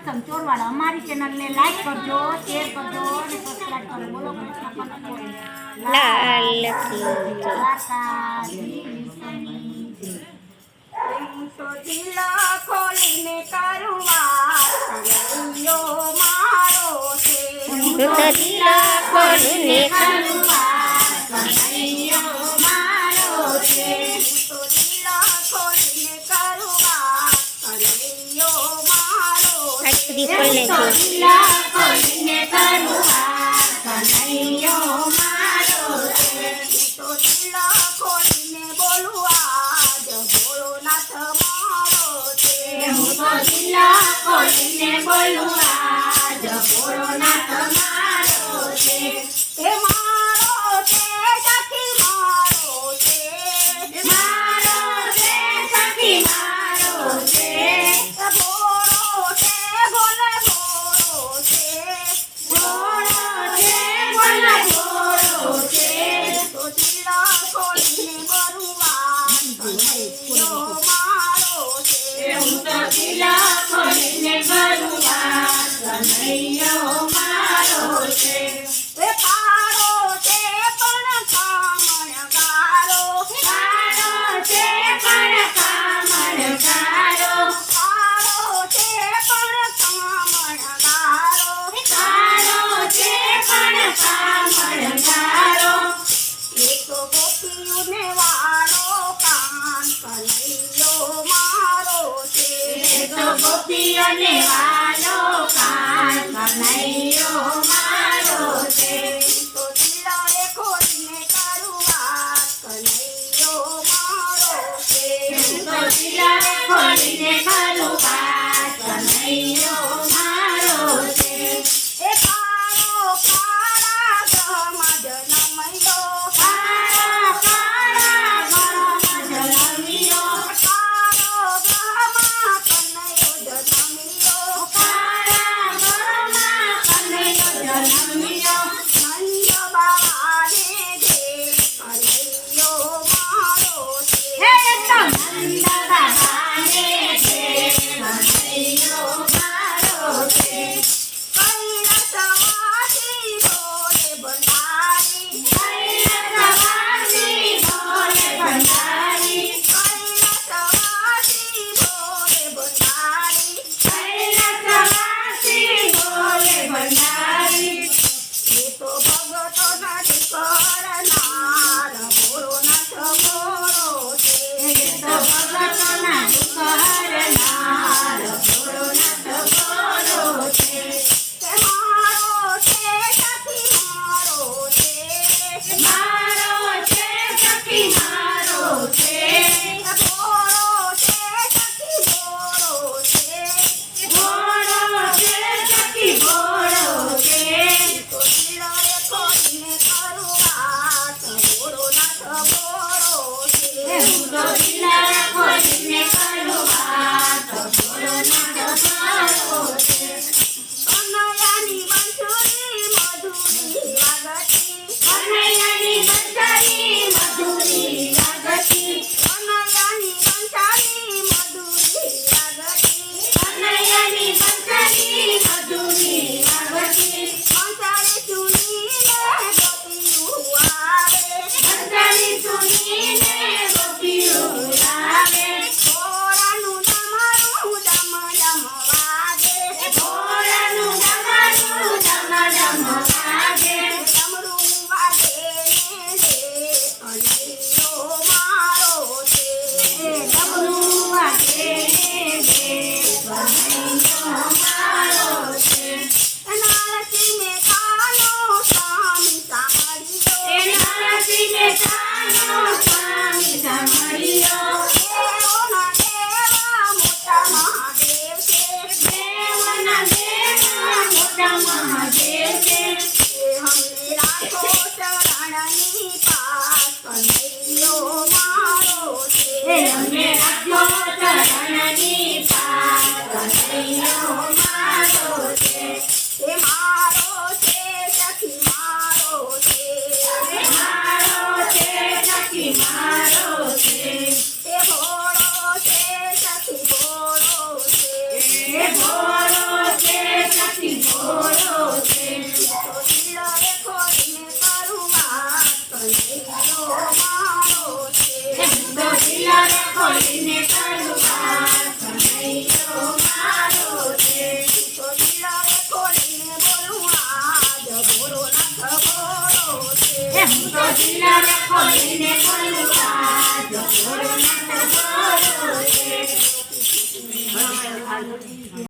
સત્સંગ ચોરવાડા અમારી ચેનલને લાઈક કરજો, શેર કરજો અને સબસ્ક્રાઇબ કરો. બોલો કૃષ્ણ કનૈયા લાલ કી જય. દિલ ખોલીને કરું વાત, કનૈયો મારો છે. દિલ ખોલીને કરું વાત, કનૈયો મારો છે. દિલ ખોલીને કરું વાત, કનૈયો મારો છે. દિલ ખોલીને કરું વાત, કનૈયો મારો છે. દિલ ખોલીને બોલું આજ ભોળોનાથ મારો છે. હું તો દિલ ખોલીને બોલું આજ ભોળોનાથ મારો છે. એ મારો છે સખી મારો છે. મારો છે સખી મારો છે. ભોળો છે બોલે ભોળો છે. ભોળો છે બોલે ભોળો છે. તો દિલ ખોલીને બોલું આજ કનૈયો મારો છે. હું તો દિલ ખોલીને બોલું આજ કનૈયો મારો છે. એ કાળો છે પણ કામણગારો. કાળો છે પણ કામણગારો. કાળો છે પણ કામણગારો. કાળો છે પણ કામણગારો. એ તો ગોપીઓને વાળો કાન કનૈયો મારો છે. એ તો ગોપીઓને વાળો કાન કનૈયો મારો છે. તો દિલરે ખોલીને કરું વાત, કનૈયો મારો છે. તો દિલરે ખોલીને કરું વાત, કનૈયો મારો છે. એ કાળો કાળા ગ્રહમાં જન્મયો. કાળા કાળા ગ્રહમાં જન્મયો. કાળો ગ્રહમાં કનૈયો જન્મયો. કાળા ગ્રહમાં કનૈયો જન્મયો. નંદ બાબાને ઘેર કનૈયો મારો છે. નંદ બાબાને ઘેર કનૈયો મારો છે. કૈલાસવાસી ભોલે ભંડારી. કૈલાસવાસી ભોલે ભંડારી. કૈલાસવાસી ભોલે ભંડારી. કૈલાસવાસી ભોલે ભંડારી. એ તો ભગતોના કરનાર ભોળોનાથ ભોળો છે. એ તો ભગતોના કરનાર ભોળોનાથ ભોળો છે. તે મારો છે સખી મારો છે. મારો છે સખી મારો છે. ભોળો છે સખી ભોળો છે. ભોળો છે સખી ભોળો છે. તો દિલરે ખોલીને કરું વાત, ભોળોનાથ ભોળો છે. હું તો દિલરે ખોલીને કરું વાત, ભોળોનાથ ભોળો છે. કનૈયાની બંસુરી મધુરી વાગતી. કનૈયાની બંસુરી મધુરી વાગતી. કનૈયાની બંસુરી મધુરી વાગતી. કનૈયાની બંસુરી મધુરી વાગતી. બંસરી સુનીને ગોપીયું આવે. બંસરી સુનીને ગોપીયું આવે. ભોળાનું ડમરું ડમ ડમ વાગે. ભોળાનું ડમરું ડમ ડમ વાગે. ડમરું વાગે ને કનૈયો મારો છે. ડમરું વાગે ને કનૈયો મારો છે. નારસિંહ મહેતાનો સ્વામી સાંભળ્યો. નારસિંહ મહેતાનો સ્વામી સાંભળ્યો. દેવોના દેવા મોટા મહાદેવ છે. દેવોના દેવા મોટા મહાદેવ છે. એ હમને રાખો ચરણની પાસ, કનૈયો મારો છે. એ હમને રાખો ચરણની પાસ, કનૈયો મારો છે. એ મારો છે સખી મારો છે. એ મારો છે સખી મારો છે. એ ભોળો છે સખી ભોળો છે. એ ભોળો છે તિલક